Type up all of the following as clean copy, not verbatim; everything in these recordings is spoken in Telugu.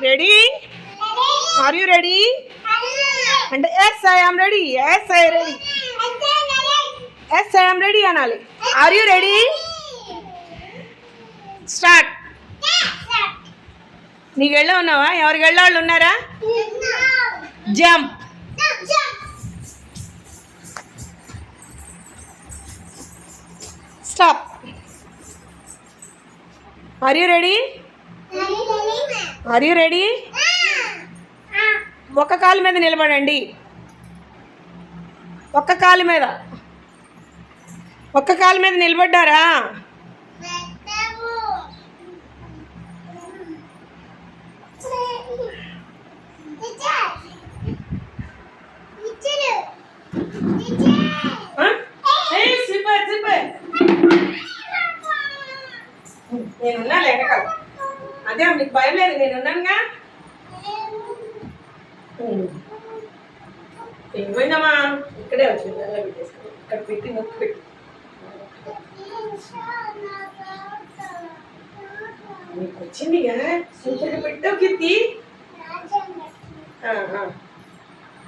రెడీ? Are you ready? అంటే yes I am ready. Yes I ready. Yes I am ready అనాలి. Are you ready? స్టార్ట్. నీకు వెళ్ళా ఉన్నావా? ఎవరికి వెళ్ళాళ్ళు ఉన్నారా? Jump. Stop. Are you ready? Are you ready? ఒక్క కాలు మీద నిలబడండి. ఒక్క కాలు మీద నిలబడ్డారా? నేనున్నా లేక అదే నీకు భయం లేదు, నేనున్నానుగా. ఏమైందమ్మా? ఇక్కడే వచ్చింది, అలా పెట్టేసుకో. ఇక్కడ పెట్టి నొక్కి పెట్టి నీకు వచ్చిందిగా. సూపర్గా పెట్టావు కీర్తి.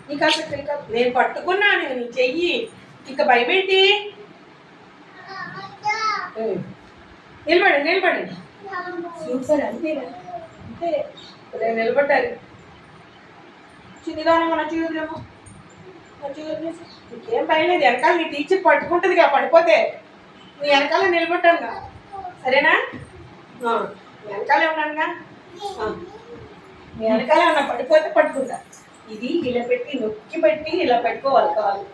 నీకు అసలు నేను పట్టుకున్నాను నీ చెయ్యి. ఇంకా భయమేంటి? నిలబడండి. సూపర్. అంతేనా? అంతే. నిలబడ్డారు. చిన్నదానం మంచిగా ఇంకేం పైలేదు. వెనకాల నీ టీచర్ పట్టుకుంటుందిగా. పడిపోతే నీ వెనకాల నిలబడ్డానుగా. సరేనా? వెనకాలే ఉన్నానుగా. నీ వెనకాలే ఉన్నా. పడిపోతే పట్టుకుంటా. ఇది ఇలా పెట్టి నొక్కి పెట్టి ఇలా పెట్టుకోవాలి కాదు.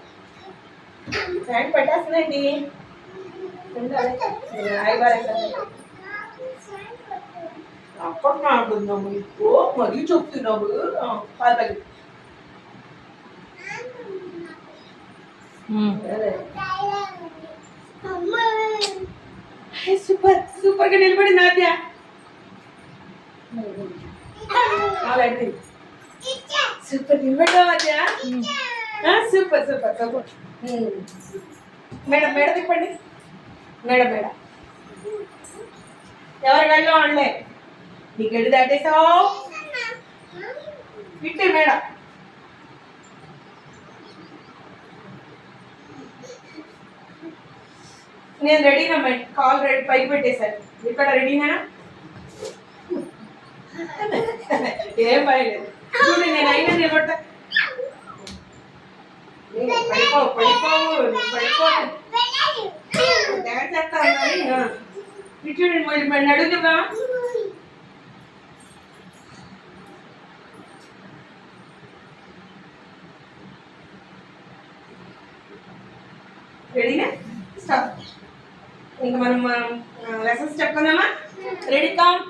ఫ్యాన్ పెట్టేస్తున్నాండి. అప్పట్లో అంటున్నాము. ఇప్పుడు మరీ చెప్తున్నాము. పాలు తగ్గి సూపర్గా నిలబడి నాద్య. సూపర్ నిలబడ్డా మధ్య. సూపర్. మేడం తిప్పండి. మేడం ఎవరి గడిలో అండే నీ గడి దాటేసావు. ఇట్టే మేడం. నేను రెడీనా మేడం? కాల్ రెడీ పైకి పెట్టేశారు. ఇక్కడ రెడీనా? ఏం భయలేదు. చూడు నేను అయినా నిలబడతా. పడిపోవు. ఇటు అడుగుదా? రెడీనా? స్టాప్. ఇంకా మనం లెసన్స్ చెప్పుకుందామా? Ready count.